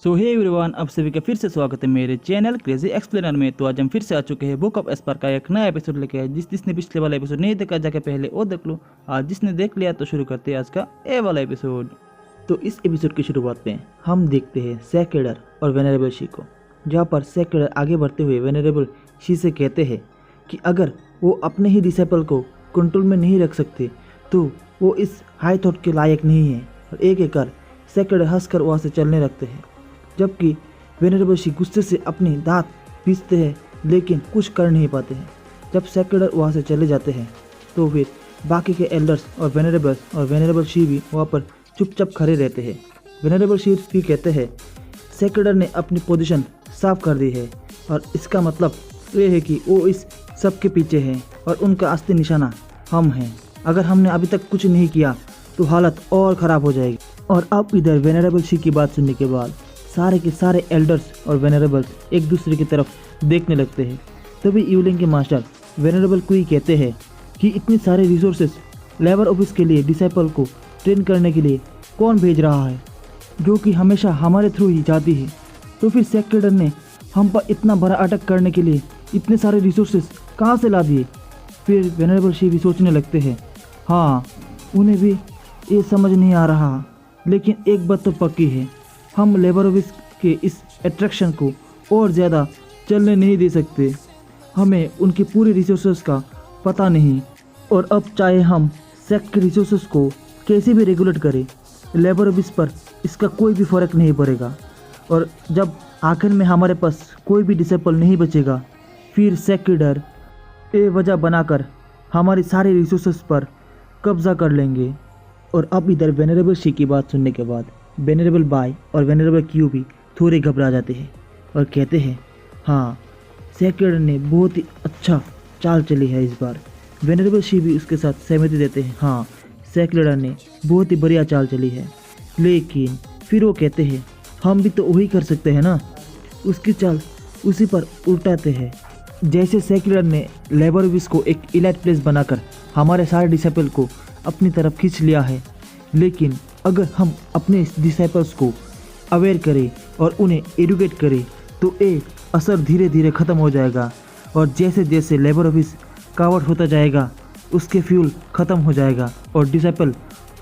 सो hey everyone, आप सभी का फिर से स्वागत है मेरे चैनल क्रेजी एक्सप्लेनर में। तो आज हम फिर से आ चुके हैं बुक ऑफ एस्पर का एक नया एपिसोड लेके आए। जिसने पिछले वाला एपिसोड नहीं देखा जाके पहले वो देख लो। आज जिसने देख लिया तो शुरू करते हैं आज का ए वाला एपिसोड। तो इस एपिसोड की शुरुआत में हम देखते हैं सेकेडर और वेनरेबल शी को, जहाँ पर सेकेडर आगे बढ़ते हुए वेनरेबल शी से कहते हैं कि अगर वो अपने ही डिसेबल को कंट्रोल में नहीं रख सकते तो वो इस हाई थॉट के लायक नहीं है। और एक एक कर सेकेडर हंसकर वहाँ से चलने लगते हैं, जबकि वेनरेबल शी गुस्से से अपनी दांत पीसते हैं लेकिन कुछ कर नहीं पाते हैं। जब सेकेडर वहाँ से चले जाते हैं तो फिर बाकी के एल्डर्स और वेनरेबल शी भी वहाँ पर चुपचाप खड़े रहते हैं। वेनरेबल शी भी कहते हैं सेकेडर ने अपनी पोजीशन साफ कर दी है और इसका मतलब ये है कि वो इस सब के पीछे हैं और उनका असली निशाना हम हैं। अगर हमने अभी तक कुछ नहीं किया तो हालत और ख़राब हो जाएगी। और अब इधर वेनरेबल शी की बात सुनने के बाद सारे के सारे एल्डर्स और वेनरेबल्स एक दूसरे की तरफ देखने लगते हैं। तभी यूलिंग के मास्टर वेनरेबल को ही कहते हैं कि इतने सारे रिसोर्सेस लेबर ऑफिस के लिए डिसाइपल को ट्रेन करने के लिए कौन भेज रहा है, जो कि हमेशा हमारे थ्रू ही जाती है। तो फिर सेकेडर ने हम पर इतना बड़ा अटैक करने के लिए इतने सारे रिसोर्सेस कहाँ से ला दिए। फिर वेनरेबल शी भी सोचने लगते हैं, हाँ उन्हें भी ये समझ नहीं आ रहा, लेकिन एक बात तो पक्की है, हम लेबर ऑफिस के इस अट्रैक्शन को और ज़्यादा चलने नहीं दे सकते। हमें उनके पूरे रिसोर्सेज का पता नहीं, और अब चाहे हम सेक्ट के रिसोर्सेज को कैसे भी रेगुलेट करें, लेबर ऑफिस पर इसका कोई भी फ़र्क नहीं पड़ेगा। और जब आखिर में हमारे पास कोई भी डिसेबल नहीं बचेगा, फिर सेकेडर ये वजह बनाकर हमारी सारी रिसोर्सेज पर कब्जा कर लेंगे। और अब इधर वेनरेबल शी की बात सुनने के बाद वेनरेबल बाय और वेनरेबल क्यू भी थोड़े घबरा जाते हैं और कहते हैं, हाँ सेकेडर ने बहुत ही अच्छा चाल चली है इस बार। वेनरेबल शी भी उसके साथ सहमति देते हैं, हाँ सेकेडर ने बहुत ही बढ़िया चाल चली है। लेकिन फिर वो कहते हैं हम भी तो वही कर सकते हैं ना, उसकी चाल उसी पर उल्टाते हैं। जैसे सेकेडर ने लेबर ऑफिस को एक इलाइट प्लेस बनाकर हमारे सारे डिसेबल को अपनी तरफ खींच लिया है, लेकिन अगर हम अपने डिसाइपल्स को अवेयर करें और उन्हें एडुकेट करें तो ये असर धीरे धीरे ख़त्म हो जाएगा। और जैसे जैसे लेबर ऑफिस कावर्ड होता जाएगा उसके फ्यूल ख़त्म हो जाएगा और डिसाइपल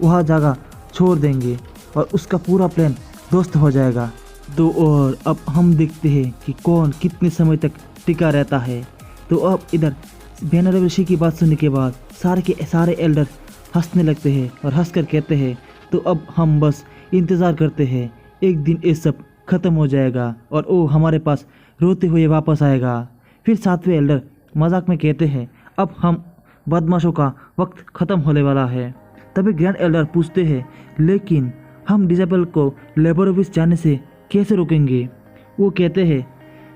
वहाँ जगह छोड़ देंगे और उसका पूरा प्लान ध्वस्त हो जाएगा। तो और अब हम देखते हैं कि कौन कितने समय तक टिका रहता है। तो अब इधर वेनरेबल शी की बात सुनने के बाद सारे के सारे एल्डर हंसने लगते हैं और हंसकर कहते हैं, तो अब हम बस इंतज़ार करते हैं, एक दिन ये सब ख़त्म हो जाएगा और वो हमारे पास रोते हुए वापस आएगा। फिर सातवें एल्डर मजाक में कहते हैं, अब हम बदमाशों का वक्त ख़त्म होने वाला है। तभी ग्रैंड एल्डर पूछते हैं, लेकिन हम डिसेबल को लेबर ऑफिस जाने से कैसे रोकेंगे। वो कहते हैं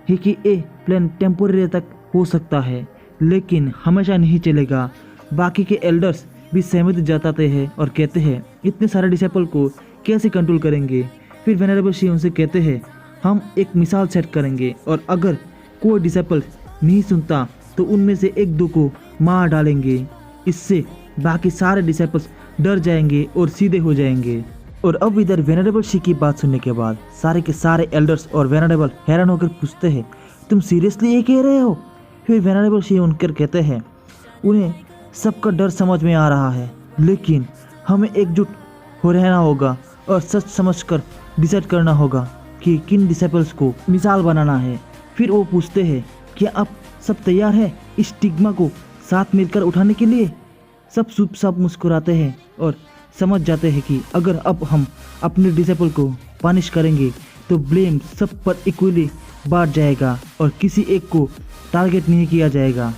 कि ये प्लान टेम्पोरेरी तक हो सकता है लेकिन हमेशा नहीं चलेगा। बाकी के एल्डर्स भी सहमति जताते हैं और कहते हैं इतने सारे डिसेबल को कैसे कंट्रोल करेंगे। फिर वेनरेबल शी उनसे कहते हैं हम एक मिसाल सेट करेंगे और अगर कोई डिसेबल नहीं सुनता तो उनमें से एक दो को मार डालेंगे। इससे बाकी सारे डिसेबल्स डर जाएंगे और सीधे हो जाएंगे। और अब इधर वेनरेबल शी की बात सुनने के बाद सारे के सारे एल्डर्स और वेनरेबल हैरान होकर पूछते हैं, तुम सीरियसली ये कह रहे हो। फिर वेनरेबल शी उनकर कहते हैं उन्हें सबका डर समझ में आ रहा है, लेकिन हमें एकजुट हो रहना होगा और सच समझकर डिसाइड करना होगा कि किन डिसेबल्स को मिसाल बनाना है। फिर वो पूछते हैं क्या आप सब तैयार हैं इस स्टिग्मा को साथ मिलकर उठाने के लिए। सब मुस्कुराते हैं और समझ जाते हैं कि अगर अब हम अपने डिसेबल को पनिश करेंगे तो ब्लेम सब पर इक्वली बांट जाएगा और किसी एक को टारगेट नहीं किया जाएगा।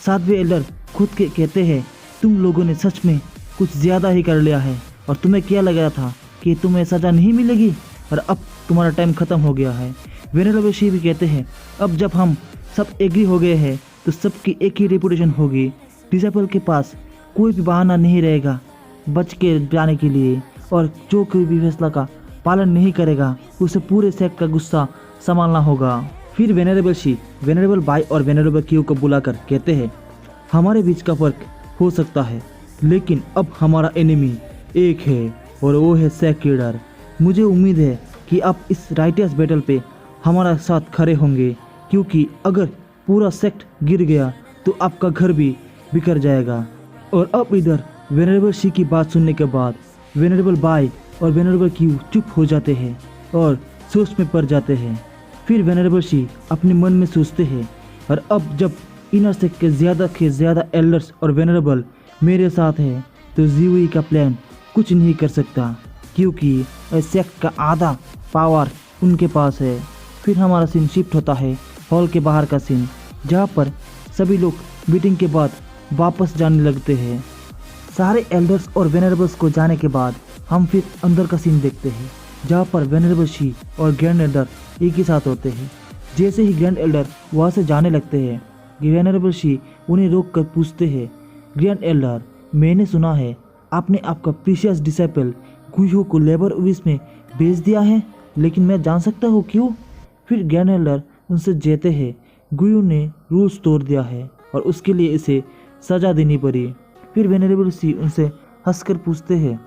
सातवें एल्डर खुद के कहते हैं तुम लोगों ने सच में कुछ ज़्यादा ही कर लिया है और तुम्हें क्या लग रहा था कि तुम्हें सज़ा नहीं मिलेगी और अब तुम्हारा टाइम ख़त्म हो गया है। वेनरेबल शी भी कहते हैं अब जब हम सब एग्री हो गए हैं तो सबकी एक ही रेपुटेशन होगी। डिसेबल के पास कोई भी बहाना नहीं रहेगा बच के जाने के लिए, और जो कोई भी फैसला का पालन नहीं करेगा उसे पूरे सेक्ट का गुस्सा संभालना होगा। फिर वेनरेबल शी वेनरेबल बाय और वेनरेबल क्यू को बुलाकर कहते हैं हमारे बीच का फर्क हो सकता है लेकिन अब हमारा एनिमी एक है और वो है सेकेडर। मुझे उम्मीद है कि आप इस राइटियस बैटल पे हमारा साथ खड़े होंगे, क्योंकि अगर पूरा सेक्ट गिर गया तो आपका घर भी बिखर जाएगा। और अब इधर वेनरेबल शी की बात सुनने के बाद वेनरेबल बाय और वेनरेबल क्यू चुप हो जाते हैं और सोच में पड़ जाते हैं। फिर वेनरेबल शी अपने मन में सोचते हैं, और अब जब इनर सेक्ट के ज़्यादा एल्डर्स और वेनरेबल मेरे साथ हैं तो जीवी का प्लान कुछ नहीं कर सकता, क्योंकि इस सेक्ट का आधा पावर उनके पास है। फिर हमारा सीन शिफ्ट होता है हॉल के बाहर का सीन, जहाँ पर सभी लोग मीटिंग के बाद वापस जाने लगते हैं। सारे एल्डर्स और वेनरेबल्स को जाने के बाद हम फिर अंदर का सीन देखते हैं, जहाँ पर वेनरेबल शी और ग्रैंड एल्डर एक ही साथ होते हैं। जैसे ही ग्रैंड एल्डर वहाँ से जाने लगते हैं, वेनरेबल शी उन्हें रोक कर पूछते हैं, ग्रैंड एल्डर, मैंने सुना है आपने आपका प्रीशियस डिसाइपल गुयू को लेबर ऑफिस में भेज दिया है, लेकिन मैं जान सकता हूँ क्यों? फिर ग्रैंड एल्डर उनसे कहते हैं, गुयू ने रूल्स तोड़ दिया है और उसके लिए इसे सज़ा देनी पड़ी। फिर वेनरेबल शी उनसे हंसकर पूछते हैं,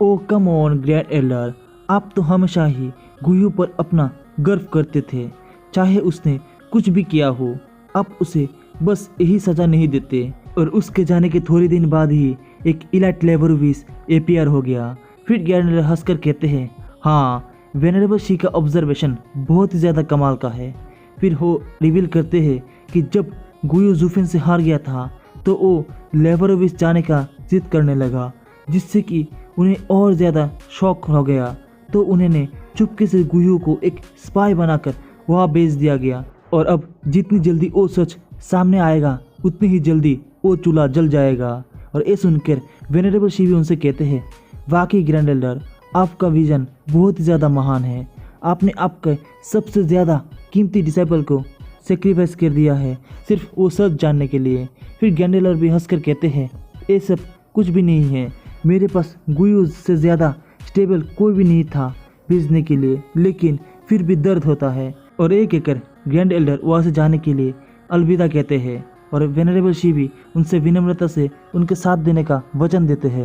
ओ कम ऑन ग्रैंड एल्डर, आप तो हमेशा ही गुयू पर अपना गर्व करते थे, चाहे उसने कुछ भी किया हो, आप उसे बस यही सज़ा नहीं देते। और उसके जाने के थोड़े दिन बाद ही एक इलाइट लेबर ऑफिस एपीआर हो गया। फिर ग्रैंड एल्डर हंसकर कहते हैं, हाँ, वेनरेबल शी का ऑब्जर्वेशन बहुत ही ज़्यादा कमाल का है। फिर वो रिवील करते हैं कि जब गुयू जूफिन से हार गया था तो वो लेबर ऑफिस जाने का जिद करने लगा, जिससे कि उन्हें और ज़्यादा शौक हो गया। तो उन्होंने चुपके से गुयू को एक स्पाई बनाकर वहाँ भेज दिया गया। और अब जितनी जल्दी वो सच सामने आएगा उतनी ही जल्दी वो चूल्हा जल जाएगा। और ये सुनकर वेनरेबल शी भी उनसे कहते हैं, वाकई ग्रैंड एल्डर, आपका विजन बहुत ही ज़्यादा महान है। आपने आपके सबसे ज़्यादा कीमती डिसाइपल को सेक्रीफाइस कर दिया है सिर्फ वो सच जानने के लिए। फिर ग्रैंड एल्डर भी हंसकर कहते हैं, ये सब कुछ भी नहीं है, मेरे पास गुयू से ज़्यादा स्टेबल कोई भी नहीं था भेजने के लिए, लेकिन फिर भी दर्द होता है। और एक कहकर ग्रैंड एल्डर वहाँ से जाने के लिए अलविदा कहते हैं, और वेनरेबल शी भी उनसे विनम्रता से उनके साथ देने का वचन देते हैं।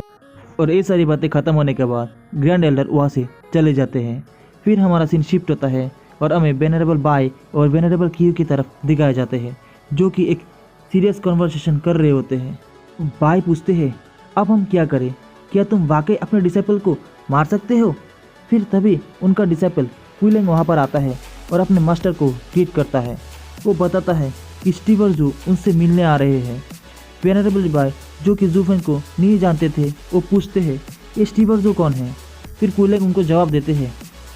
और ये सारी बातें ख़त्म होने के बाद ग्रैंड एल्डर वहाँ से चले जाते हैं। फिर हमारा सीन शिफ्ट होता है और हमें वेनरेबल बाय और वेनरेबल क्यू की तरफ दिखाए जाते हैं, जो कि एक सीरियस कन्वर्सेशन कर रहे होते हैं। बाय पूछते हैं, अब हम क्या करें, क्या तुम वाकई अपने डिसाइपल को मार सकते हो? फिर तभी उनका डिसाइपल क्विलेंग वहाँ पर आता है और अपने मास्टर को ट्रीट करता है। वो बताता है कि स्टीवर्जू उनसे मिलने आ रहे हैं। वेनरेबल बाय, जो कि जूफेन को नहीं जानते थे, वो पूछते हैं, ये स्टीवर्जू कौन है? फिर क्विलेंग उनको जवाब देते हैं,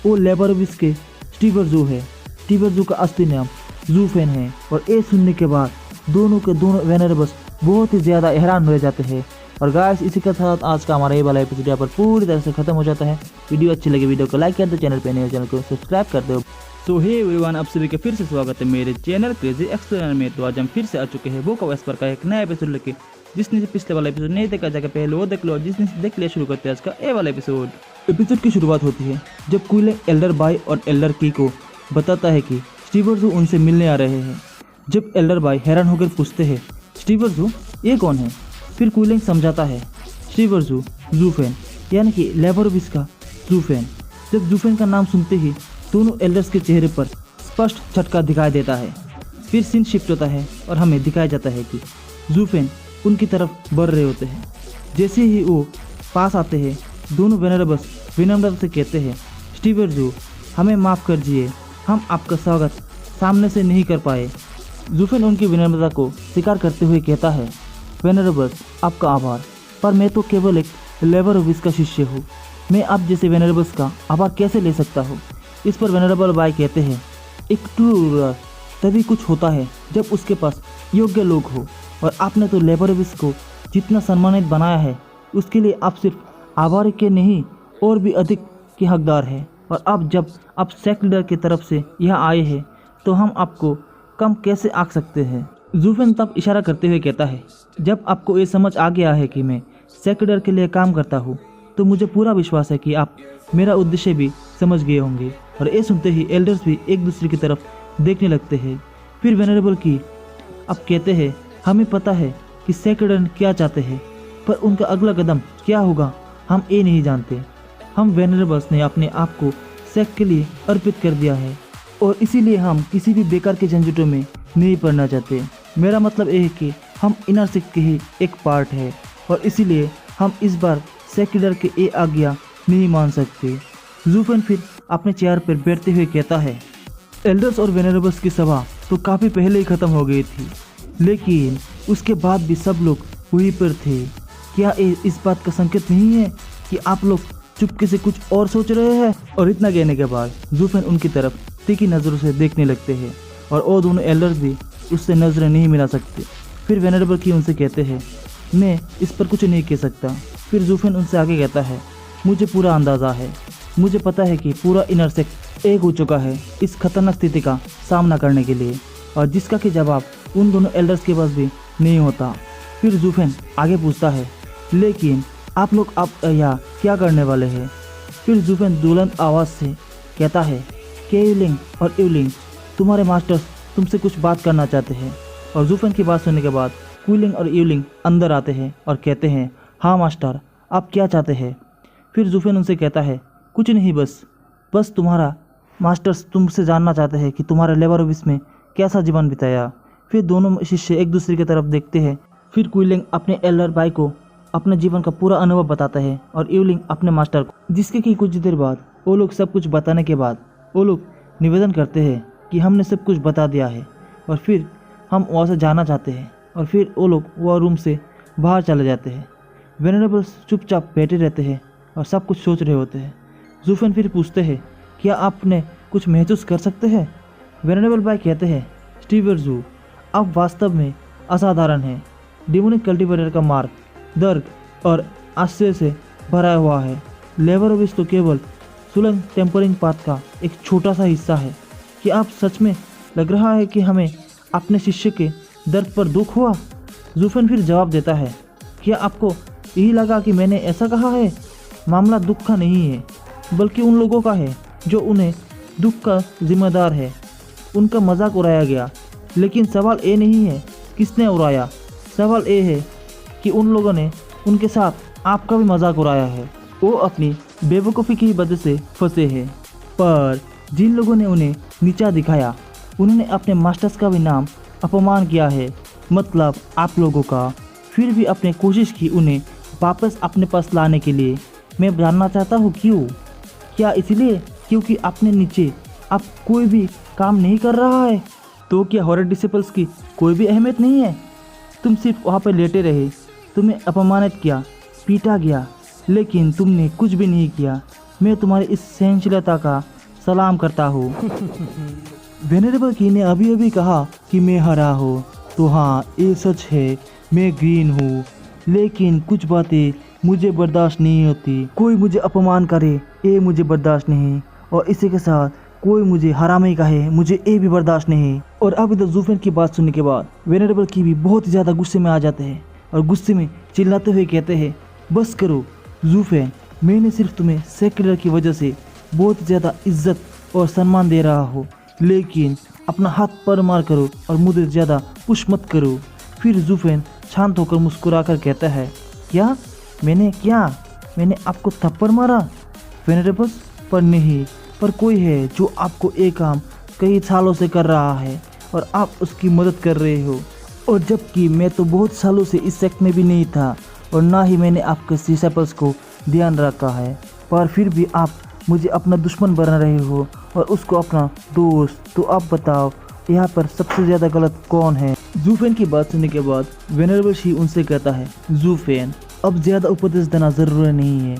वो लेबर ऑफिस के स्टीवर्जू है। स्टीवर्जू का असली नाम जूफेन है। और ये सुनने के बाद दोनों के दोनों वेनरेबल्स बहुत ही ज़्यादा हैरान हो जाते हैं। और गाइस, इसी के साथ आज का हमारा ये वाला एपिसोड यहाँ पर पूरी तरह से खत्म हो जाता है। वीडियो अच्छी लगी वीडियो को लाइक कर दो, चैनल पे नए चैनल को सब्सक्राइब कर दो। सो हे एवरीवन, आप सभी का फिर से स्वागत है मेरे चैनल क्रेजी एक्सप्लेनर में। तो आज हम फिर से आ चुके हैं बुक ऑफ एस्पर का एक नया एपिसोड लेके। जिसने पिछले वाला एपिसोड नहीं देखा जाकर पहले वो देख लो, जिसने देख लिया शुरू करते हैं आज का ये वाला एपिसोड। एपिसोड की शुरुआत होती है जब क्विलेंग एल्डर बाय और एल्डर की को बताता है कि स्टीवर्जू उनसे मिलने आ रहे हैं। जब एल्डर बाय हैरान होकर पूछते हैं, स्टीवर्जू ये कौन है? फिर क्विलेंग समझाता है, स्टीवर्जू जूफेन, यानी कि लेबर ऑफिस का जूफेन। जब जूफेन का नाम सुनते ही दोनों एल्डर्स के चेहरे पर स्पष्ट झटका दिखाई देता है। फिर सीन शिफ्ट होता है और हमें दिखाया जाता है कि जूफेन उनकी तरफ बढ़ रहे होते हैं। जैसे ही वो पास आते हैं, दोनों वेनरेबल्स विनम्रता से कहते हैं, स्टीवर्जू, हमें माफ़ कर दीजिए, हम आपका स्वागत सामने से नहीं कर पाए। जूफेन उनकी विनम्रता को स्वीकार करते हुए कहता है, वेनरेबल्स, आपका आभार, पर मैं तो केवल एक लेबर ऑफिस का शिष्य हूँ। मैं आप जैसे वेनरेबल्स का आभार कैसे ले सकता हूँ? इस पर वेनरेबल बाय कहते हैं, एक ट्रू रूलर तभी कुछ होता है जब उसके पास योग्य लोग हो, और आपने तो लेबर ऑफिस को जितना सम्मानित बनाया है उसके लिए आप सिर्फ आभार के नहीं और भी अधिक के हकदार हैं। और अब जब आप सेक्ट लीडर की तरफ से यहाँ आए हैं तो हम आपको कम कैसे आंक सकते हैं? जूफेन तब इशारा करते हुए कहता है, जब आपको ये समझ आ गया है कि मैं सेक्ट लीडर के लिए काम करता हूँ तो मुझे पूरा विश्वास है कि आप मेरा उद्देश्य भी समझ गए होंगे। और ये सुनते ही एल्डर्स भी एक दूसरे की तरफ देखने लगते हैं। फिर वेनरेबल की अब कहते हैं, हमें पता है कि सेक्ट लीडर क्या चाहते हैं, पर उनका अगला कदम क्या होगा हम ये नहीं जानते। हम वेनरेबल्स ने अपने आप को सेक्ट के लिए अर्पित कर दिया है और इसीलिए हम किसी भी बेकार के झंझटों में नहीं पड़ना चाहते। मेरा मतलब ये है कि हम इनर सेक्ट के ही एक पार्ट है और इसीलिए हम इस बार सेक्ट लीडर के ये आज्ञा नहीं मान सकते। ज़ूफेन फिर अपने चेयर पर बैठते हुए कहता है, एल्डर्स और वेनरेबल्स की सभा तो काफ़ी पहले ही ख़त्म हो गई थी, लेकिन उसके बाद भी सब लोग वहीं पर थे। क्या ये इस बात का संकेत नहीं है कि आप लोग चुपके से कुछ और सोच रहे हैं? और इतना कहने के बाद ज़ूफेन उनकी तरफ तीखी नज़रों से देखने लगते हैं और वो दोनों एल्डर्स भी उससे नज़रें नहीं मिला सकते। फिर वेनरेबल की उनसे कहते हैं, मैं इस पर कुछ नहीं कह सकता। फिर ज़ूफेन उनसे आगे कहता है, मुझे पूरा अंदाज़ा है, मुझे पता है कि पूरा इनर सेक्ट एक हो चुका है इस खतरनाक स्थिति का सामना करने के लिए, और जिसका कि जवाब उन दोनों एल्डर्स के पास भी नहीं होता। फिर ज़ूफेन आगे पूछता है, लेकिन आप लोग अब यहाँ क्या करने वाले हैं? फिर ज़ूफेन दुल्हन आवाज़ से कहता है, केवलिंग और यूलिंग, तुम्हारे मास्टर्स तुमसे कुछ बात करना चाहते हैं। और ज़ूफेन की बात सुनने के बाद क्विलिंग और यूलिंग अंदर आते हैं और कहते हैं, हाँ मास्टर, आप क्या चाहते हैं? फिर ज़ूफेन उनसे कहता है, कुछ नहीं, बस तुम्हारा मास्टर्स तुमसे जानना चाहते हैं कि तुम्हारे लेबर ऑफिस में कैसा जीवन बिताया। फिर दोनों शिष्य एक दूसरे की तरफ देखते हैं। फिर क्विलिंग अपने एल्डर भाई को अपने जीवन का पूरा अनुभव बताता है और यूलिंग अपने मास्टर को, जिसके कि कुछ देर बाद वो लोग सब कुछ बताने के बाद वो लोग निवेदन करते हैं कि हमने सब कुछ बता दिया है और फिर हम वहाँ से जाना चाहते हैं। और फिर वो लोग वह रूम से बाहर चले जाते हैं। वेनरेबल्स चुपचाप बैठे रहते हैं और सब कुछ सोच रहे होते हैं। ज़ूफेन फिर पूछते हैं, क्या आपने कुछ महसूस कर सकते हैं? वेनरेबल भाई कहते हैं, स्टीवर ज़ू, आप वास्तव में असाधारण हैं। डिमोनिक कल्टीवेटर का मार्ग दर्द और आश्चर्य से भरा हुआ है। लेबर ऑफिस तो केवल सुलंग टेम्परिंग पाथ का एक छोटा सा हिस्सा है। कि आप सच में लग रहा है कि हमें अपने शिष्य के दर्द पर दुख हुआ? ज़ूफेन फिर जवाब देता है, क्या आपको यही लगा कि मैंने ऐसा कहा है? मामला दुख का नहीं है, बल्कि उन लोगों का है जो उन्हें दुख का जिम्मेदार है। उनका मजाक उड़ाया गया, लेकिन सवाल ये नहीं है किसने उड़ाया, सवाल ये है कि उन लोगों ने उनके साथ आपका भी मजाक उड़ाया है। वो अपनी बेवकूफ़ी की वजह से फंसे हैं, पर जिन लोगों ने उन्हें नीचा दिखाया उन्होंने अपने मास्टर्स का भी नाम अपमान किया है, मतलब आप लोगों का। फिर भी अपने कोशिश की उन्हें वापस अपने पास लाने के लिए। मैं जानना चाहता हूँ क्यों? क्या इसलिए क्योंकि अपने नीचे अब कोई भी काम नहीं कर रहा है? तो क्या हॉरर डिसिपल्स की कोई भी अहमियत नहीं है? तुम सिर्फ वहाँ पर लेटे रहे, तुम्हें अपमानित किया, पीटा गया, लेकिन तुमने कुछ भी नहीं किया। मैं तुम्हारी इस सहनशीलता का सलाम करता हूँ। वेनरेबल की ने अभी अभी कहा कि मैं हरा हूँ, तो हाँ ये सच है, मैं ग्रीन हूँ, लेकिन कुछ बातें मुझे बर्दाश्त नहीं होती। कोई मुझे अपमान करे ये मुझे बर्दाश्त नहीं, और इसी के साथ कोई मुझे हरामी कहे मुझे ये भी बर्दाश्त नहीं। और अब इधर ज़ूफेन की बात सुनने के बाद वेनरेबल की भी बहुत ज़्यादा गुस्से में आ जाते हैं और गुस्से में चिल्लाते हुए कहते हैं, बस करो ज़ूफेन, मैंने सिर्फ तुम्हें सेक्रेटरी की वजह से बहुत ज़्यादा इज्जत और सम्मान दे रहा हूँ, लेकिन अपना हाथ पर मार करो और मुझे ज़्यादा पुश मत करो। फिर ज़ूफेन शांत होकर मुस्कुराकर कहता है, क्या मैंने आपको थप्पड़ मारा? वेनरेबल्स, पर नहीं, पर कोई है जो आपको एक काम कई सालों से कर रहा है और आप उसकी मदद कर रहे हो। और जबकि मैं तो बहुत सालों से इस सेक्ट में भी नहीं था और ना ही मैंने आपके डिसिपल्स को ध्यान रखा है, पर फिर भी आप मुझे अपना दुश्मन बना रहे हो और उसको अपना दोस्त। तो आप बताओ यहाँ पर सबसे ज़्यादा गलत कौन है? ज़ूफेन की बात सुनने के बाद वेनरेबल शी उनसे कहता है, ज़ूफेन, अब ज़्यादा उपदेश देना ज़रूरी नहीं है।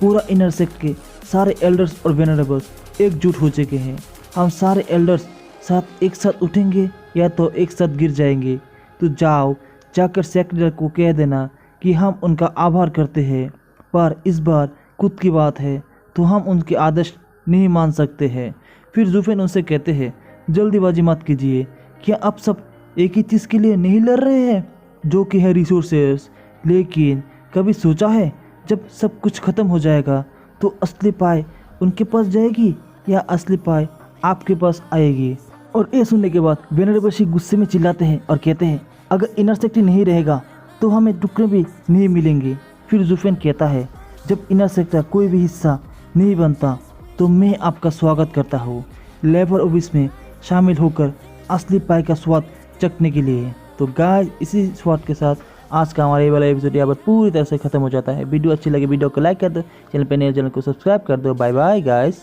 पूरा इनर सेक्ट के सारे एल्डर्स और वेनरेबल्स एकजुट हो चुके हैं। हम सारे एल्डर्स एक साथ उठेंगे या तो एक साथ गिर जाएंगे। तो जाओ, जाकर सेक्रेटरी को कह देना कि हम उनका आभार करते हैं, पर इस बार खुद की बात है तो हम उनके आदेश नहीं मान सकते हैं। फिर ज़ूफेन उनसे कहते हैं, जल्दीबाजी मत कीजिए, क्या आप सब एक ही चीज़ के लिए नहीं लड़ रहे हैं, जो कि है रिसोर्सेस? लेकिन कभी सोचा है जब सब कुछ ख़त्म हो जाएगा तो असली पाई उनके पास जाएगी या असली पाई आपके पास आएगी? और ये सुनने के बाद वेनरेबल शी गुस्से में चिल्लाते हैं और कहते हैं, अगर इनर सेक्ट नहीं रहेगा तो हमें टुकड़े भी नहीं मिलेंगे। फिर ज़ूफेन कहता है, जब इनर सेक्ट का कोई भी हिस्सा नहीं बनता तो मैं आपका स्वागत करता हूँ लेबर ऑफिस में शामिल होकर असली पाई का स्वाद चखने के लिए। तो गाइस, इसी स्वाद के साथ आज का हमारा ये वाला एपिसोड यहाँ पर पूरी तरह से खत्म हो जाता है। वीडियो अच्छी लगे वीडियो को लाइक कर दो, चैनल पे नए चैनल को सब्सक्राइब कर दो। Bye bye guys.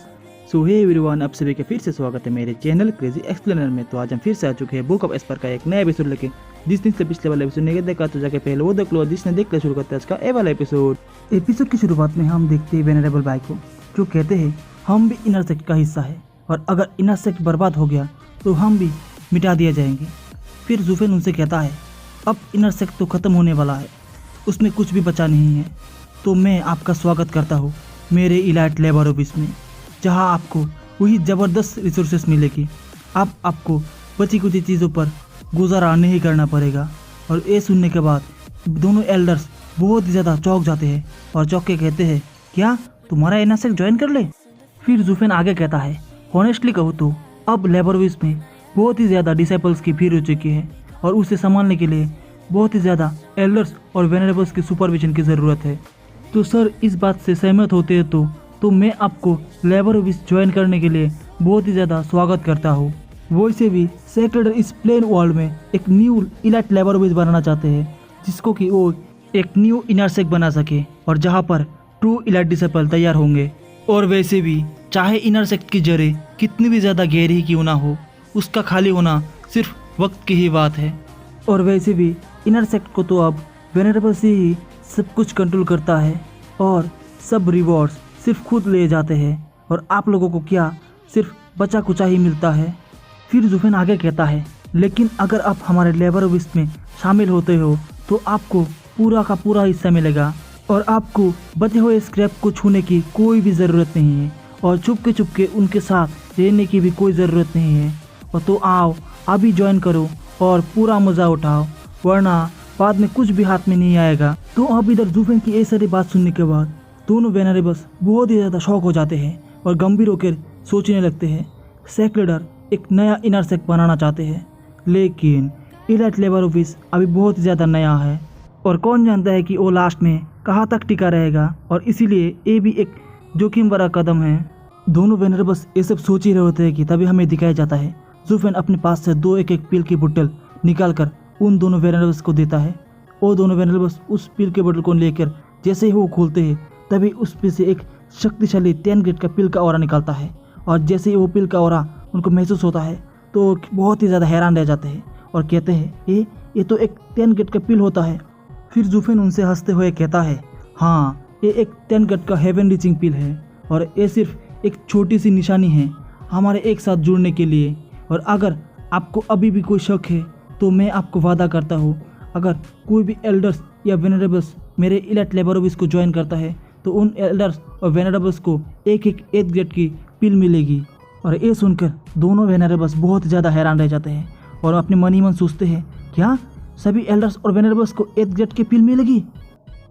So hey everyone, आप सभी का फिर से स्वागत है मेरे चैनल क्रेजी एक्सप्लेनर में। तो आज हम फिर से आ चुके हैं बुक ऑफ एस्पर का एक नया एपिसोड लेके। जिसने से पिछले वाला एपिसोड नहीं देखा तो जाके पहले वो देख लो, जिसने देख कर शुरू करते हैं आज का ये वाला एपिसोड की शुरुआत में हम देखते हैं वेनरेबल बाई को, जो कहते हैं हम भी इनर सेक्ट का हिस्सा है और अगर इनर सेक्ट बर्बाद हो गया तो हम भी मिटा दिए जाएंगे। फिर जुफेन उनसे कहता है अब इनर सेक्ट तो ख़त्म होने वाला है, उसमें कुछ भी बचा नहीं है। तो मैं आपका स्वागत करता हूँ मेरे इलाइट लेबर ऑफिस में, जहाँ आपको वही ज़बरदस्त रिसोर्सेस मिलेगी। अब आपको बची कुछ चीज़ों पर गुजारा नहीं करना पड़ेगा। और ये सुनने के बाद दोनों एल्डर्स बहुत ही ज़्यादा चौंक जाते हैं और चौंक के कहते हैं क्या तुम्हारा इनर सेक्ट ज्वाइन कर ले। फिर जुफेन आगे कहता है हॉनेस्टली कहूँ तो अब लेबर ऑफिस में बहुत ही ज़्यादा डिसाइपल्स की भीड़ हो चुकी है और उसे संभालने के लिए बहुत ही ज़्यादा एल्डर्स और वेनरेबल्स की सुपरविजन की ज़रूरत है। तो सर इस बात से सहमत होते हैं तो मैं आपको लेबर ऑफिस ज्वाइन करने के लिए बहुत ही ज़्यादा स्वागत करता हूँ। वैसे भी सेक्रेटर इस प्लेन वर्ल्ड में एक न्यू इलाइट लेबर ऑफिस बनाना चाहते हैं, जिसको कि वो एक न्यू इनर सेक्ट बना सके और जहाँ पर ट्रू इलाइट डिसाइपल तैयार होंगे। और वैसे भी चाहे इनर सेक्ट की जड़ें कितनी भी ज़्यादा गहरी क्यों ना हो, उसका खाली होना सिर्फ वक्त की ही बात है। और वैसे भी इनर सेक्ट को तो अब वेनरेबल से ही सब कुछ कंट्रोल करता है और सब रिवॉर्ड्स सिर्फ खुद ले जाते हैं और आप लोगों को क्या सिर्फ बचा कुचा ही मिलता है। फिर जुफेन आगे कहता है लेकिन अगर आप हमारे लेबर ऑफिस में शामिल होते हो तो आपको पूरा का पूरा हिस्सा मिलेगा और आपको बचे हुए स्क्रैप को छूने की कोई भी ज़रूरत नहीं है और चुपके चुपके उनके साथ रहने की भी कोई ज़रूरत नहीं है। और तो आओ अभी ज्वाइन करो और पूरा मज़ा उठाओ, वरना बाद में कुछ भी हाथ में नहीं आएगा। तो अब इधर जुफेन की ये सारी बात सुनने के बाद दोनों वेनरेबल्स बहुत ही ज़्यादा शौक हो जाते हैं और गंभीर होकर सोचने लगते हैं। सेक्रेटर एक नया इनर सेक्ट बनाना चाहते हैं, लेकिन इलाइट लेबर ऑफिस अभी बहुत ज़्यादा नया है और कौन जानता है कि वो लास्ट में कहाँ तक टिका रहेगा, और इसीलिए ये भी एक जोखिम भरा कदम है। दोनों वेनरेबल्स ये सब सोच ही रहे होते हैं कि तभी हमें दिखाया जाता है जुफेन अपने पास से दो एक पिल की बोतल निकाल कर उन दोनों वेनरेबल्स को देता है। वो दोनों वेनरेबल्स उस पिल के बोतल को लेकर जैसे ही वो खोलते हैं तभी उस पे से एक शक्तिशाली 10 ग्रेड का पिल का ऑरा निकलता है। और जैसे ही वो पिल का ऑरा उनको महसूस होता है तो बहुत ही ज़्यादा हैरान रह जाते हैं और कहते हैं ये तो एक 10 ग्रेड का पिल होता है। फिर जुफेन उनसे हंसते हुए कहता है हाँ, ये एक 10 ग्रेड का हेवन रीचिंग पिल है और ये सिर्फ एक छोटी सी निशानी है हमारे एक साथ जुड़ने के लिए। और अगर आपको अभी भी कोई शक है तो मैं आपको वादा करता हूँ अगर कोई भी एल्डर्स या वेनरेबल्स मेरे इलाइट लेबर ऑफिस को ज्वाइन करता है तो उन एल्डर्स और वेनरेबल्स को एक 8th ग्रेड की पिल मिलेगी। और ये सुनकर दोनों वेनरेबल्स बहुत ज़्यादा हैरान रह जाते हैं और अपने मन ही मन सोचते हैं क्या सभी एल्डर्स और वेनरेबल्स को 8th ग्रेड की पिल मिलेगी।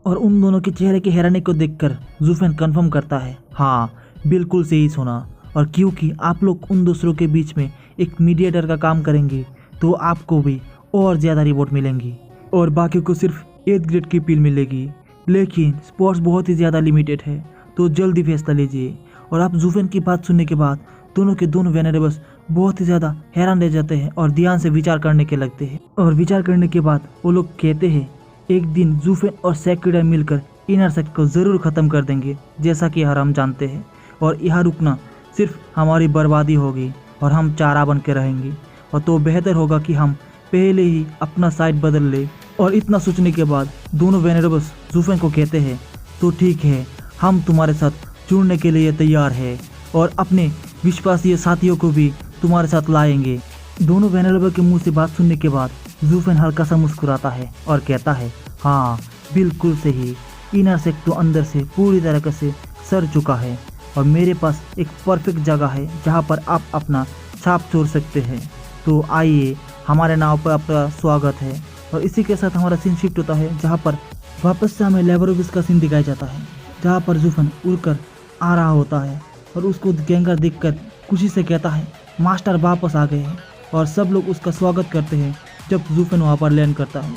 और उन दोनों के चेहरे की हैरानी को देखकर जुफेन कंफर्म करता है हाँ बिल्कुल सही सुना, और क्योंकि आप लोग उन दूसरों के बीच में एक मीडिएटर का काम करेंगे तो आपको भी और ज़्यादा रिवॉर्ड मिलेंगी और बाकी को सिर्फ 8th ग्रेड की पिल मिलेगी। लेकिन स्पॉट्स बहुत ही ज़्यादा लिमिटेड है, तो जल्दी फैसला लीजिए। और आप जुफेन की बात सुनने के बाद दोनों के दोनों वेनरेबल्स बहुत ही ज़्यादा हैरान रह जाते हैं और ध्यान से विचार करने के लगते हैं। और विचार करने के बाद वो लोग कहते हैं एक दिन जुफेन और सेक्रेटर मिलकर इनर सेक्ट को ज़रूर ख़त्म कर देंगे, जैसा कि हम जानते हैं। और यहाँ रुकना सिर्फ हमारी बर्बादी होगी और हम चारा बन के रहेंगे। और तो बेहतर होगा कि हम पहले ही अपना साइड बदल ले। और इतना सोचने के बाद दोनों वेनरेबल्स जुफेन को कहते हैं तो ठीक है, हम तुम्हारे साथ जुड़ने के लिए तैयार है और अपने विश्वासीय साथियों को भी तुम्हारे साथ लाएंगे। दोनों वेनरेबल के मुंह से बात सुनने के बाद जुफेन हल्का सा मुस्कुराता है और कहता है हाँ बिल्कुल सही, इनर सेक्ट तो अंदर से पूरी तरह से सड़ चुका है और मेरे पास एक परफेक्ट जगह है जहाँ पर आप अपना छाप छोड़ सकते हैं। तो आइए, हमारे नाव पर आपका स्वागत है। और इसी के साथ हमारा सीन शिफ्ट होता है, जहाँ पर वापस से हमें लेबर ऑफिस का सीन दिखाया जाता है, जहाँ पर जुफेन उड़कर आ रहा होता है और उसको गैंगर देखकर खुशी से कहता है मास्टर वापस आ गए हैं। और सब लोग उसका स्वागत करते हैं जब जुफेन वहाँ पर लैंड करता है।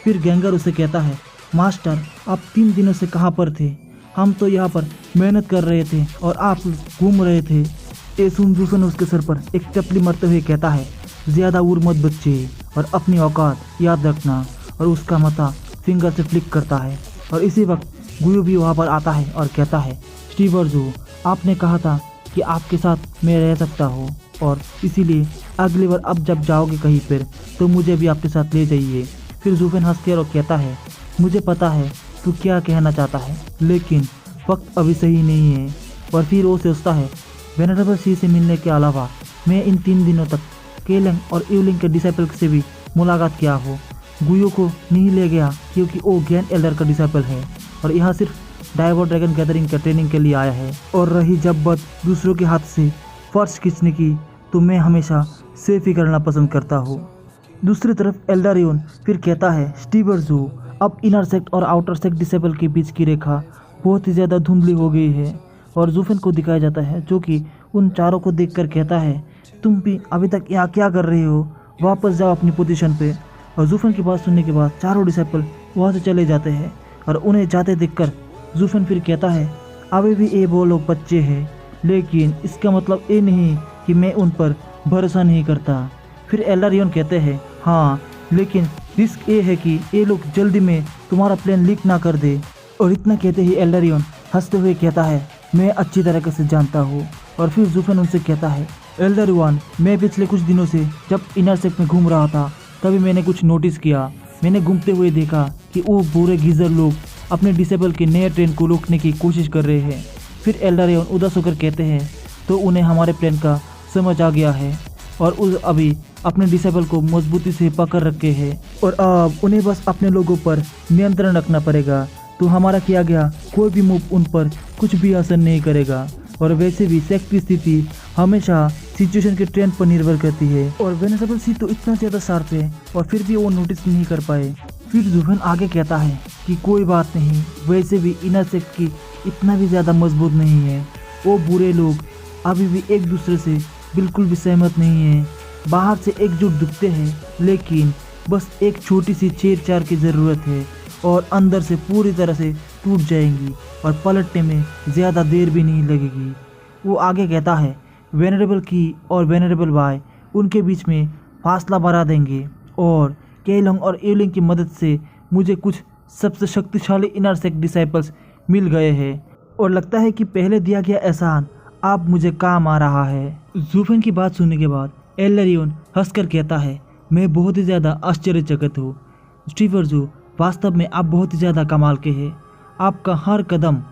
फिर गैंगर उसे कहता है मास्टर आप 3 दिनों से कहाँ पर थे, हम तो यहाँ पर मेहनत कर रहे थे और आप घूम रहे थे। ये सुन जूफन उसके सर पर एक चपली मारते हुए कहता है, ज़्यादा उड़ मत बच्चे और अपनी औकात याद रखना। और उसका माथा फिंगर से फ्लिक करता है और इसी वक्त गुयू भी वहाँ पर आता है और कहता है, स्टीवर्जो, आपने कहा था कि आपके साथ मैं रह सकता हूँ और इसीलिए अगली बार अब जब जाओगे कहीं पर तो मुझे भी आपके साथ ले जाइए। फिर जूफन हंसकर और कहता है, मुझे पता है तू क्या कहना चाहता है, लेकिन वक्त अभी सही नहीं है। और फिर वो सोचता है, वेनरेबल सी से मिलने के अलावा मैं इन 3 दिनों तक केलंग और यूलिंग के डिसाइपल से भी मुलाकात किया हो। गुयू को नहीं ले गया क्योंकि वो ग्रैंड एल्डर का डिसाइपल है और यहाँ सिर्फ डायवर ड्रैगन गैदरिंग के ट्रेनिंग के लिए आया है। और रही जब बात दूसरों के हाथ से फर्श खींचने की, तो मैं हमेशा सेफ ही करना पसंद करता हूँ। दूसरी तरफ एल्डरियन फिर कहता है, स्टीवर्जो, अब इनर सेक्ट और आउटर सेक्ट डिसेबल के बीच की रेखा बहुत ही ज़्यादा धुंधली हो गई है। और जूफन को दिखाया जाता है जो कि उन चारों को देखकर कहता है, तुम भी अभी तक यहाँ क्या कर रहे हो, वापस जाओ अपनी पोजीशन पे। और जूफन की बात सुनने के बाद चारों डिसेबल वहाँ से चले जाते हैं और उन्हें जाते देखकर जूफन फिर कहता है, अभी भी ये वो लोग बच्चे हैं, लेकिन इसका मतलब ये नहीं कि मैं उन पर भरोसा नहीं करता। फिर एल्डरियन कहते हैं, हाँ, लेकिन रिस्क ये है कि ये लोग जल्दी में तुम्हारा प्लान लीक ना कर दे। और इतना कहते ही एल्डरियन हंसते हुए कहता है, मैं अच्छी तरीके से जानता हूँ। और फिर जूफन उनसे कहता है, एल्डरियन, मैं पिछले कुछ दिनों से जब इनर सेक्ट में घूम रहा था तभी मैंने कुछ नोटिस किया। मैंने घूमते हुए देखा कि वो बुरे गीजर लोग अपने डिसेबल के नए ट्रेन को रोकने की कोशिश कर रहे हैं। फिर एल्डरियन उदास होकर कहते हैं, तो उन्हें हमारे प्लान का समझ आ गया है और उस अभी अपने डिसेबल को मजबूती से पकड़ रखे हैं और अब उन्हें बस अपने लोगों पर नियंत्रण रखना पड़ेगा। तो हमारा किया गया कोई भी मूव उन पर कुछ भी असर नहीं करेगा। और वैसे भी सेक्ट की स्थिति हमेशा सिचुएशन के ट्रेंड पर निर्भर करती है। और वेनेरेबल सी तो इतना ज़्यादा शार्प है और फिर भी वो नोटिस नहीं कर पाए। फिर जूफन आगे कहता है कि कोई बात नहीं, वैसे भी इनर सेक्ट की इतना भी ज़्यादा मजबूत नहीं है। वो बुरे लोग अभी भी एक दूसरे से बिल्कुल भी सहमत नहीं है। बाहर से एकजुट दिखते हैं, लेकिन बस एक छोटी सी छेड़छाड़ की ज़रूरत है और अंदर से पूरी तरह से टूट जाएंगी और पलटने में ज़्यादा देर भी नहीं लगेगी। वो आगे कहता है, वेनरेबल की और वेनरेबल बाय उनके बीच में फासला बढ़ा देंगे और केलंग और यूलिंग की मदद से मुझे कुछ सबसे शक्तिशाली इनर सेक्ट डिसाइपल्स मिल गए हैं और लगता है कि पहले दिया गया एहसान अब मुझे काम आ रहा है। जूफन की बात सुनने के बाद एल्डरियन हंसकर कहता है, मैं बहुत ही ज़्यादा आश्चर्यचकित हूँ स्टीवर्जो, वास्तव में आप बहुत ही ज़्यादा कमाल के हैं। आपका हर कदम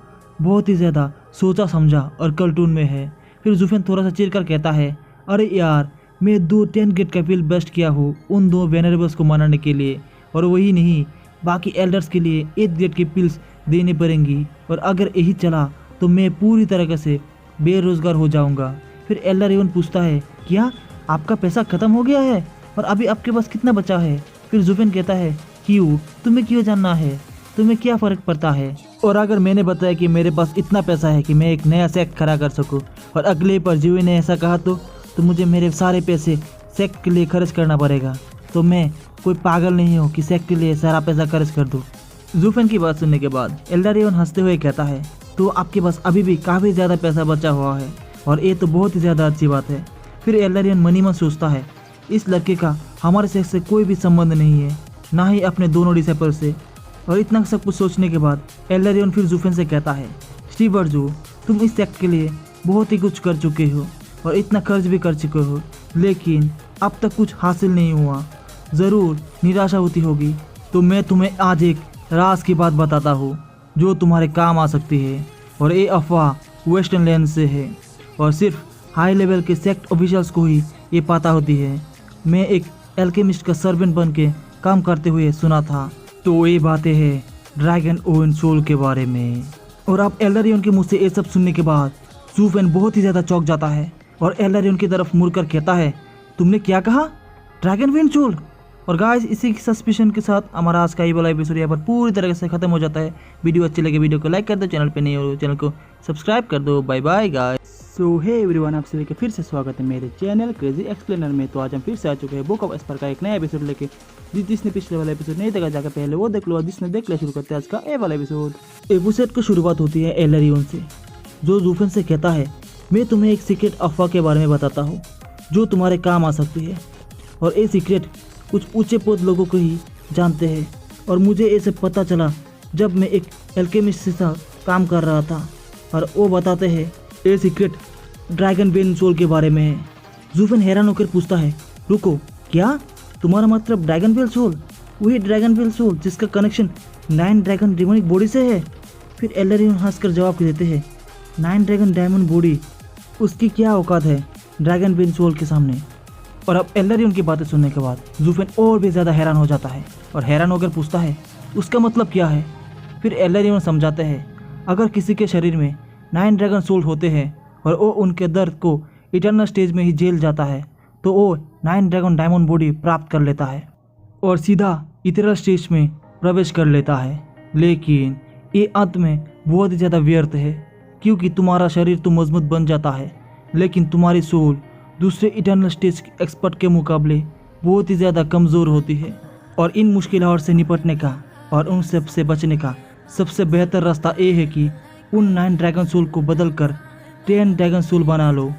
बहुत ही ज़्यादा सोचा समझा और कार्टून में है। फिर जूफन थोड़ा सा चिढ़कर कहता है, अरे यार, मैं 2 10 गेट का पिल बेस्ट किया हूँ उन 2 वेनरेबल्स को मनाने के लिए, और वही नहीं, बाकी एल्डर्स के लिए 8 गेट की पिल्स देनी पड़ेंगी। और अगर यही चला तो मैं पूरी तरीके से बेरोज़गार हो जाऊँगा। फिर एल्डरियन पूछता है, क्या आपका पैसा ख़त्म हो गया है और अभी आपके पास कितना बचा है? फिर जूफन कहता है, क्यों, तुम्हें क्यों जानना है, तुम्हें क्या फ़र्क पड़ता है? और अगर मैंने बताया कि मेरे पास इतना पैसा है कि मैं एक नया सेक्ट खड़ा कर सकूं और अगले पर जीवी ने ऐसा कहा तो मुझे मेरे सारे पैसे सेक्ट के लिए खर्च करना पड़ेगा। तो मैं कोई पागल नहीं हूँ कि सेक्ट के लिए सारा पैसा खर्च कर दूँ। जूफन की बात सुनने के बाद एल्डरियन हंसते हुए कहता है, तो आपके पास अभी भी काफ़ी ज़्यादा पैसा बचा हुआ है और ये तो बहुत ही ज़्यादा अच्छी बात है। फिर एल्डरियन मनी मन सोचता है, इस लड़के का हमारे सेक्ट से कोई भी संबंध नहीं है, ना ही अपने दोनों डिसेबल से। और इतना सब कुछ सोचने के बाद एल्डरियन फिर जूफन से कहता है, स्टीवर्जो, तुम इस सेक्ट के लिए बहुत ही कुछ कर चुके हो और इतना खर्च भी कर चुके हो, लेकिन अब तक कुछ हासिल नहीं हुआ। ज़रूर निराशा होती होगी, तो मैं तुम्हें आज एक राज की बात बताता हूँ जो तुम्हारे काम आ सकती है। और ये अफवाह वेस्टर्न लैंड से है और सिर्फ हाई लेवल के सेक्ट ऑफिशियल्स को ही ये पता होती है। मैं एक एल्केमिस्ट का सर्वेंट बन के काम करते हुए सुना था। तो ये बातें हैं ड्रैगन ओवन सोल के बारे में। और अब एल्डरियन के मुँह से ये सब सुनने के बाद जूफन बहुत ही ज़्यादा चौंक जाता है और एल्डरियन की तरफ मुड़कर कहता है, तुमने क्या कहा, ड्रैगन विंड सोल? और गाइस, इसी सस्पिशन के साथ हमारा आज का ये वाला एपिसोड यहाँ पर पूरी तरह से खत्म हो जाता है। वीडियो अच्छी लगे वीडियो को लाइक कर दो, चैनल पे नहीं हो चैनल को सब्सक्राइब कर दो। Bye bye guys. So hey everyone, आप सभी का फिर से स्वागत है मेरे चैनल क्रेजी एक्सप्लेनर में। तो आज हम फिर से आ चुके हैं बुक ऑफ एस्पर का एक नया एपिसोड लेके। जिसने पिछले वाला एपिसोड नहीं देखा जाकर पहले वो देख लो, और जिसने देख लिया शुरू करते हैं आज का ए वाला एपिसोड। एपिसोड की शुरुआत होती है एलरियन से, जो जूफन से कहता है मैं तुम्हें एक सीक्रेट अफवाह के बारे में बताता हूँ जो तुम्हारे काम आ सकती है, और ये सीक्रेट कुछ ऊंचे पद लोगों को ही जानते हैं। और मुझे ये सब पता चला जब मैं एक एल्केमिस्ट के साथ काम कर रहा था, और वो बताते हैं ये सीक्रेट ड्रैगन बेन सोल के बारे में है। जूफन हैरान होकर पूछता है, रुको, क्या तुम्हारा मतलब ड्रैगन बेल सोल? वही ड्रैगन बेल सोल जिसका कनेक्शन 9 ड्रैगन डेमोनिक बॉडी से है? फिर एलरियन हंसकर जवाब देते हैं, 9 ड्रैगन डायमंड बॉडी, उसकी क्या औकात है ड्रैगन बेन सोल के सामने। और अब एलरियन की बातें सुनने के बाद जूफन और भी ज़्यादा हैरान हो जाता है, और हैरान होकर पूछता है उसका मतलब क्या है। फिर एलरियन समझाते हैं, अगर किसी के शरीर में 9 ड्रैगन सोल होते हैं और वो उनके दर्द को इटर्नल स्टेज में ही झेल जाता है, तो वो 9 ड्रैगन डायमंड बॉडी प्राप्त कर लेता है और सीधा इटर्नल स्टेज में प्रवेश कर लेता है। लेकिन ये अंत में बहुत ही ज़्यादा व्यर्थ है, क्योंकि तुम्हारा शरीर तो मजबूत बन जाता है, लेकिन तुम्हारी सोल दूसरे इटर्नल स्टेज एक्सपर्ट के मुकाबले बहुत ही ज़्यादा कमज़ोर होती है। और इन मुश्किलों से निपटने का और उन सब से बचने का सबसे बेहतर रास्ता ये है कि उन 9 ड्रैगन सोल को बदल कर 10 ड्रैगन सोल बना लो,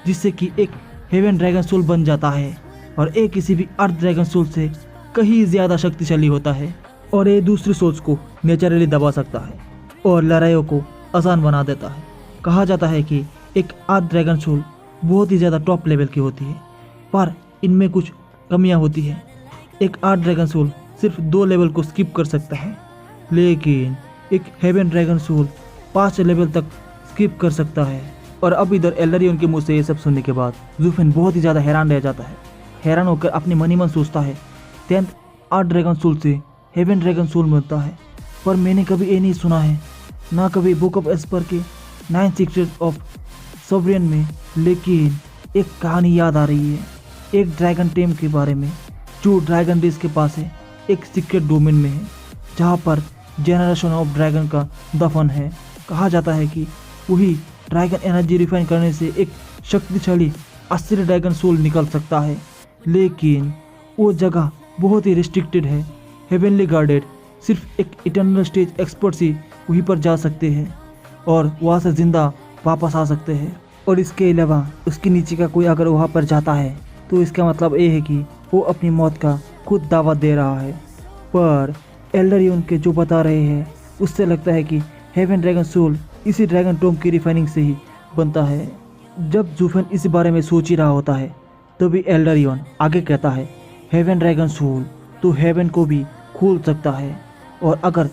जिससे कि एक हेवन ड्रैगन सोल बन जाता है, और एक किसी भी अर्थ ड्रैगन सोल से कहीं ज़्यादा शक्तिशाली होता है, और ये दूसरी सोल्स को नेचुरली दबा सकता है और लड़ाइयों को आसान बना देता है। कहा जाता है कि एक अर्थ ड्रैगन सोल बहुत ही ज़्यादा टॉप लेवल की होती है, पर इनमें कुछ कमियां होती है। एक अर्थ ड्रैगन सोल सिर्फ 2 लेवल को स्किप कर सकता है, लेकिन एक हेवन ड्रैगन सोल 5 लेवल तक स्किप कर सकता है। और अब इधर एलरियन के मुंह से ये सब सुनने के बाद जूफन बहुत ही ज़्यादा हैरान रह जाता है। हैरान होकर अपने मन ही मन सोचता है, 10th अर्थ ड्रैगन सोल से हेवन ड्रैगन सोल मिलता है, पर मैंने कभी ये नहीं सुना है, ना कभी बुक ऑफ एस्पर के 9 सीक्रेट्स ऑफ सोवरेन में। लेकिन एक कहानी याद आ रही है, एक ड्रैगन टेम के बारे में जो ड्रैगन रेस के पास है, एक सीक्रेट डोमेन में है, जहाँ पर जेनरेशन ऑफ ड्रैगन का दफन है। कहा जाता है कि वही ड्रैगन एनर्जी रिफाइन करने से एक शक्तिशाली असली ड्रैगन सोल निकल सकता है, लेकिन वो जगह बहुत ही रिस्ट्रिक्टेड है, हेवनली गार्डेड। सिर्फ एक इटर्नल स्टेज एक्सपर्ट ही वहीं पर जा सकते हैं और वहाँ से ज़िंदा वापस आ सकते हैं। और इसके अलावा उसके नीचे का कोई अगर वहाँ पर जाता है तो इसका मतलब ये है कि वो अपनी मौत का खुद दावा दे रहा है। पर एलरियन के जो बता रहे हैं उससे लगता है कि हेवन ड्रैगन सोल इसी ड्रैगन टोम की रिफाइनिंग से ही बनता है। जब जूफन इस बारे में सोच ही रहा होता है तभी एलरियन आगे कहता है, हेवन ड्रैगन सोल तो हेवन को भी खोल सकता है, और अगर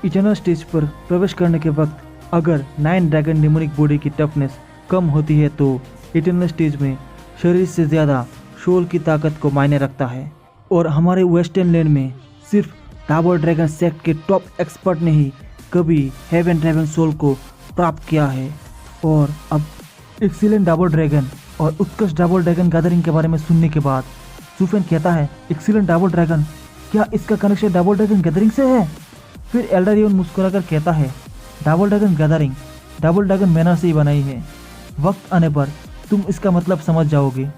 इटर्नल स्टेज पर प्रवेश करने के वक्त अगर 9 ड्रैगन डेमोनिक बॉडी की टफनेस कम होती है तो इटर्नल स्टेज में शरीर से ज़्यादा सोल की ताकत को मायने रखता है। और हमारे वेस्टर्न लैंड में सिर्फ डबल ड्रैगन सेक्ट के टॉप एक्सपर्ट ने ही कभी हेवन ड्रैगन सोल को प्राप्त किया है। और अब एक्सीलेंट डबल ड्रैगन और उत्कृष्ट डबल ड्रैगन गैदरिंग के बारे में सुनने के बाद जूफन कहता है, एक्सीलेंट डबल ड्रैगन, क्या इसका कनेक्शन डबल ड्रैगन गैदरिंग से है? फिर एल्डरियन मुस्कुराकर कहता है, double dragon gathering double dragon manner से ही बनाई है, वक्त आने पर तुम इसका मतलब समझ जाओगे।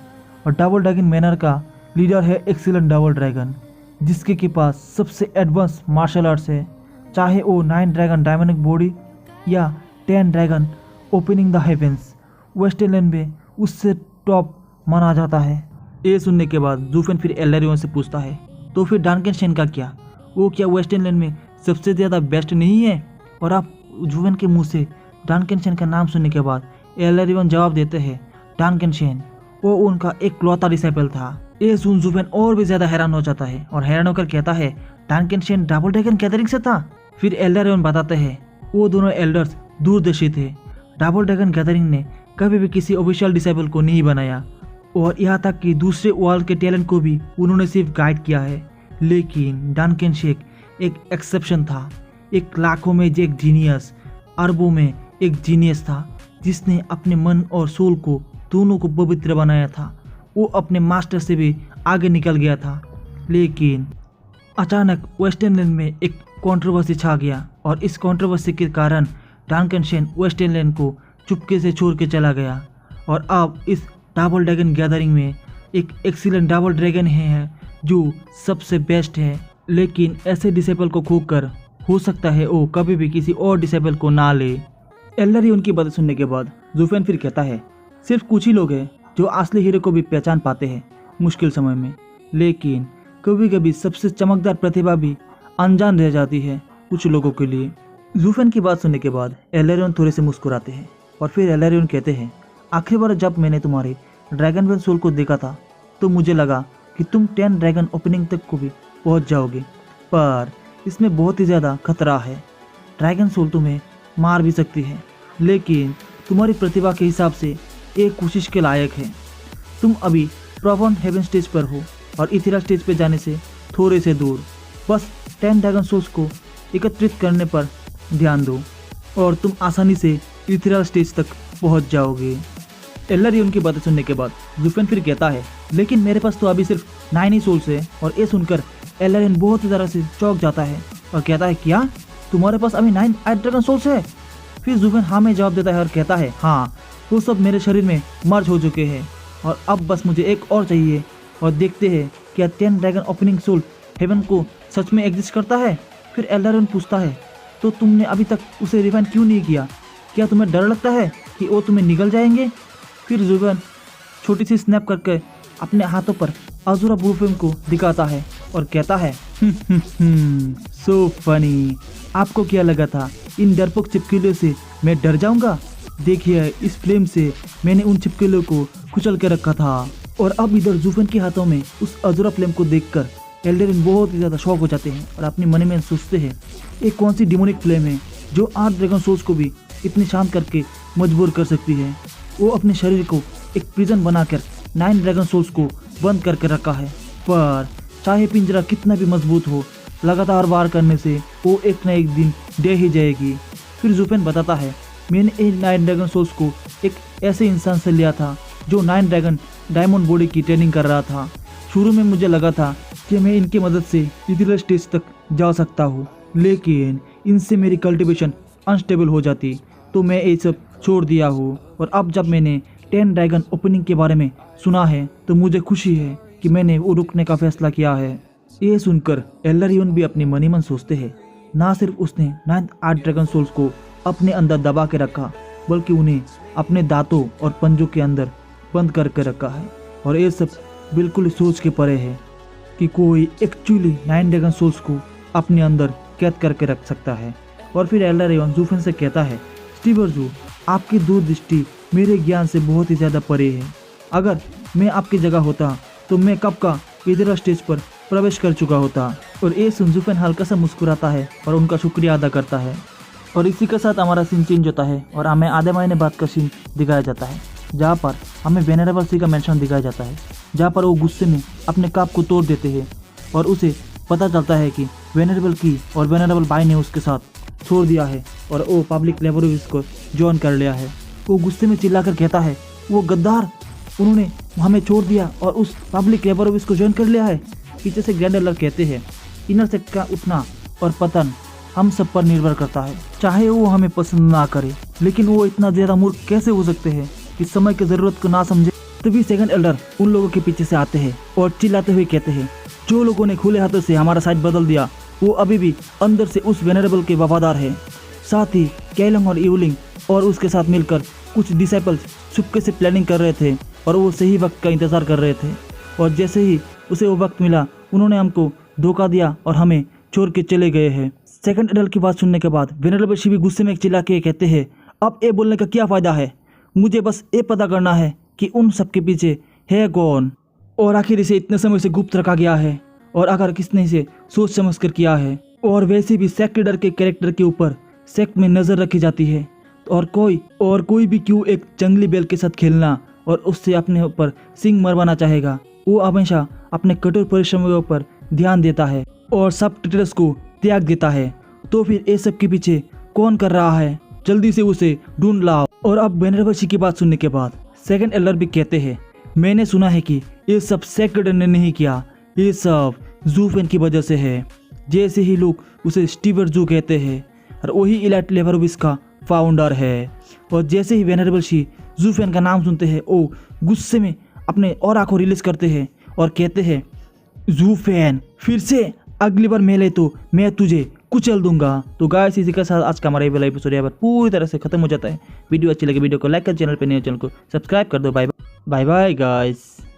और डबल ड्रैगन मैनर का लीडर है एक्सीलेंट डबल ड्रैगन, जिसके के पास सबसे एडवांस मार्शल आर्ट्स है, चाहे वो 9 ड्रैगन डायमंडिक बॉडी या 10 dragon opening the heavens, western में उससे टॉप माना जाता है। ये सुनने के बाद जूफन फिर एलरियन से पूछता है, तो फिर डार्केनशेन का क्या? वो क्या वेस्टर्न में सबसे ज़्यादा बेस्ट नहीं है? और आप जूफन के मुंह से डार्केनशेन का नाम सुनने के बाद एलरियन जवाब देते हैं, डार्केनशेन वो उनका एक क्लौता डिसाइपल था। ये सुन जूफन और भी ज़्यादा हैरान हो जाता है और हैरान होकर कहता है, डार्केनशेन डबल ड्रैगन गैदरिंग से था? फिर एल्डरियन बताते हैं वो दोनों एल्डर्स दूरदर्शी थे। डबल ड्रैगन गैदरिंग ने कभी भी किसी ऑफिशियल डिसाइपल को नहीं बनाया, और यहाँ तक कि दूसरे वर्ल्ड के टैलेंट को भी उन्होंने सिर्फ गाइड किया है। लेकिन डार्केनशेन एक एक्सेप्शन था, एक लाखों में एक जीनियस, अरबों में एक जीनियस था, जिसने अपने मन और सोल को दोनों को पवित्र बनाया था। वो अपने मास्टर से भी आगे निकल गया था। लेकिन अचानक वेस्टर्न लैंड में एक कंट्रोवर्सी छा गया, और इस कंट्रोवर्सी के कारण डार्केनशेन वेस्टर्न लैंड को चुपके से छोड़ के चला गया। और अब इस डबल ड्रैगन गैदरिंग में एक एक्सीलेंट डबल ड्रैगन है जो सबसे बेस्ट है, लेकिन ऐसे डिसेबल को खोकर हो सकता है वो कभी भी किसी और डिसेबल को ना ले। एल्लरी उनकी बातें सुनने के बाद ज़ुफेन फिर कहता है, सिर्फ कुछ ही लोग हैं जो असली हीरो को भी पहचान पाते हैं मुश्किल समय में, लेकिन कभी कभी सबसे चमकदार प्रतिभा भी अनजान रह जाती है कुछ लोगों के लिए। ज़ुफेन की बात सुनने के बाद एल्लेरियन थोड़े से मुस्कुराते हैं और फिर एल्लेरियन कहते हैं, आखिरी बार जब मैंने तुम्हारे ड्रैगन सोल को देखा था तो मुझे लगा कि तुम 10 ड्रैगन ओपनिंग तक को भी पहुंच जाओगे, पर इसमें बहुत ही ज़्यादा खतरा है। ड्रैगन सोल तुम्हें मार भी सकती है, लेकिन तुम्हारी प्रतिभा के हिसाब से एक कोशिश के लायक है। तुम अभी प्रोवन हेवन स्टेज पर हो और इथेरियल स्टेज पर जाने से थोड़े से दूर। बस 10 ड्रैगन सोल्स को एकत्रित करने पर ध्यान दो और तुम आसानी से इथेरियल स्टेज तक पहुंच जाओगे। एल्लरी उनकी बातें सुनने के बाद ज़ुफेन फिर कहता है, लेकिन मेरे पास तो अभी सिर्फ 9 ही सोल्स है। और ये सुनकर एल्लरियन बहुत ही तरह से चौंक जाता है और कहता है, क्या तुम्हारे पास अभी 9 ड्रैगन सोल्स है? फिर ज़ुफेन हाँ में जवाब देता है और कहता है, हाँ वो सब मेरे शरीर में मर्ज हो चुके हैं और अब बस मुझे एक और चाहिए और देखते हैं क्या 10 ड्रैगन ओपनिंग सोल हेवन को सच में एग्जिस्ट करता है। फिर एल्लरियन पूछता है, तो तुमने अभी तक उसे रिवाइंड क्यों नहीं किया? क्या तुम्हें डर लगता है कि वो तुम्हें निगल जाएंगे? फिर ज़ुफेन छोटी सी स्नैप करके अपने हाथों पर अज़ूरा ब्लूफ्लेम को दिखाता है और कहता है, सो फनी, आपको क्या लगा था इन डरपोक चिपकलियों से मैं डर जाऊंगा? देखिए इस फ्लेम से मैंने उन चिपकलियों को कुचल के रखा था। और अब इधर ज़ुफेन के हाथों में उस अज़ूरा फ्लेम को देखकर एल्लेरियन बहुत ही ज़्यादा शॉक हो जाते हैं और अपने मन में सोचते हैं, एक कौन सी डिमोनिक फ्लेम है जो 8 ड्रैगन सोल्स को भी इतनी शांत करके मजबूर कर सकती है। वो अपने शरीर को एक प्रिजन बनाकर 9 ड्रैगन सोल्स को बंद करके रखा है, पर चाहे पिंजरा कितना भी मजबूत हो, लगातार वार करने से वो एक न एक दिन दे ही जाएगी। फिर ज़ुफेन बताता है, मैंने इन 9 ड्रैगन सोल्स को एक ऐसे इंसान से लिया था जो 9 ड्रैगन डायमंड बॉडी की ट्रेनिंग कर रहा था। शुरू में मुझे लगा था कि मैं इनकी मदद से इथेरियल स्टेज तक जा सकता हूँ, लेकिन इनसे मेरी कल्टीवेशन अनस्टेबल हो जाती तो मैं ये सब छोड़ दिया हूँ। और अब जब मैंने 10 ड्रैगन ओपनिंग के बारे में सुना है तो मुझे खुशी है कि मैंने वो रुकने का फैसला किया है। ये सुनकर एल्लरियन भी अपने मन ही मन सोचते हैं, ना सिर्फ उसने 9 8 ड्रैगन सोल्स को अपने अंदर दबा के रखा, बल्कि उन्हें अपने दांतों और पंजों के अंदर बंद करके रखा है। और ये सब बिल्कुल सोच के परे है कि कोई एक्चुअली 9 ड्रैगन सोल्स को अपने अंदर कैद करके रख सकता है। और फिर एल्लरियन ज़ुफेन से कहता है, स्टीवर्जू, आपकी दूरदृष्टि मेरे ज्ञान से बहुत ही ज़्यादा परे है। अगर मैं आपकी जगह होता तो मैं कब का इधर स्टेज पर प्रवेश कर चुका होता। और ये सुन ज़ुफेन हल्का सा मुस्कुराता है और उनका शुक्रिया अदा करता है। और इसी के साथ हमारा सीन चेंज होता है और हमें आधे महीने बाद का सीन दिखाया जाता है, जहाँ पर हमें वेनरेबल सी का मेंशन दिखाया जाता है, जहाँ पर वो गुस्से में अपने कप को तोड़ देते हैं और उसे पता चलता है कि वेनरेबल की और वेनरेबल बाई ने उसके साथ छोड़ दिया है और वो पब्लिक लेबोरेटरीज को ज्वाइन कर लिया है। वो गुस्से में चिल्लाकर कहता है, वो गद्दार, उन्होंने हमें छोड़ दिया और उस पब्लिक लेबोरेटरीज को ज्वाइन कर लिया है। पीछे से ग्रैंड एल्डर कहते हैं, इनर सेक्ट का उठना और पतन हम सब पर निर्भर करता है, चाहे वो हमें पसंद ना करे, लेकिन वो इतना ज्यादा मूर्ख कैसे हो सकते हैं कि समय की जरूरत को ना समझे। तभी सेकंड एल्डर उन लोगों के पीछे से आते हैं और चिल्लाते हुए कहते हैं, जो लोगों ने खुले हाथों से हमारा साइड बदल दिया वो अभी भी अंदर से उस वेनरेबल के वफादार है। साथ ही कैलंग और यूलिंग और उसके साथ मिलकर कुछ डिसाइपल्स चुपके से प्लानिंग कर रहे थे और वो सही वक्त का इंतजार कर रहे थे। और जैसे ही उसे वो वक्त मिला उन्होंने हमको धोखा दिया और हमें छोड़ के चले गए हैं। सेकंड एडल्ट की बात सुनने के बाद वेनरेबल शिवी गुस्से में चिल्ला के कहते हैं, अब ये बोलने का क्या फ़ायदा है, मुझे बस ये पता करना है कि उन सब के पीछे है कौन और आखिर इसे इतने समय से गुप्त रखा गया है और अगर किसने इसे सोच समझ कर किया है। और वैसे भी सेक्ट लीडर के कैरेक्टर के ऊपर सेक्ट में नज़र रखी जाती है और कोई भी क्यों एक जंगली बैल के साथ खेलना और उससे अपने ऊपर सिंग मरवाना चाहेगा। वो हमेशा अपने कठोर परिश्रमों पर ध्यान देता है और सब ट्रेटर्स को त्याग देता है। तो फिर ये सब के पीछे कौन कर रहा है, जल्दी से उसे ढूंढ लाओ। और अब वेनरेबल शी की बात सुनने के बाद सेकंड एल्डर भी कहते हैं, मैंने सुना है कि ये सब सेक्ट लीडर ने नहीं किया, ये सब ज़ुफेन की वजह से है। जैसे ही लोग उसे स्टीवर्जू कहते हैं और वही इलाइट लेवरोविस का फाउंडर है। और जैसे ही वेनरेबल शी जूफेन का नाम सुनते हैं वो गुस्से में अपने ऑरा को रिलीज करते हैं और कहते हैं जूफेन फिर से अगली बार मिले तो मैं तुझे कुचल दूंगा। तो गाइस इसी के साथ आज का हमारा ये वाला एपिसोड यहाँ पर पूरी तरह से खत्म हो जाता है। वीडियो अच्छी लगे वीडियो को लाइक कर, चैनल पे नए चैनल को सब्सक्राइब कर दो। Bye bye guys.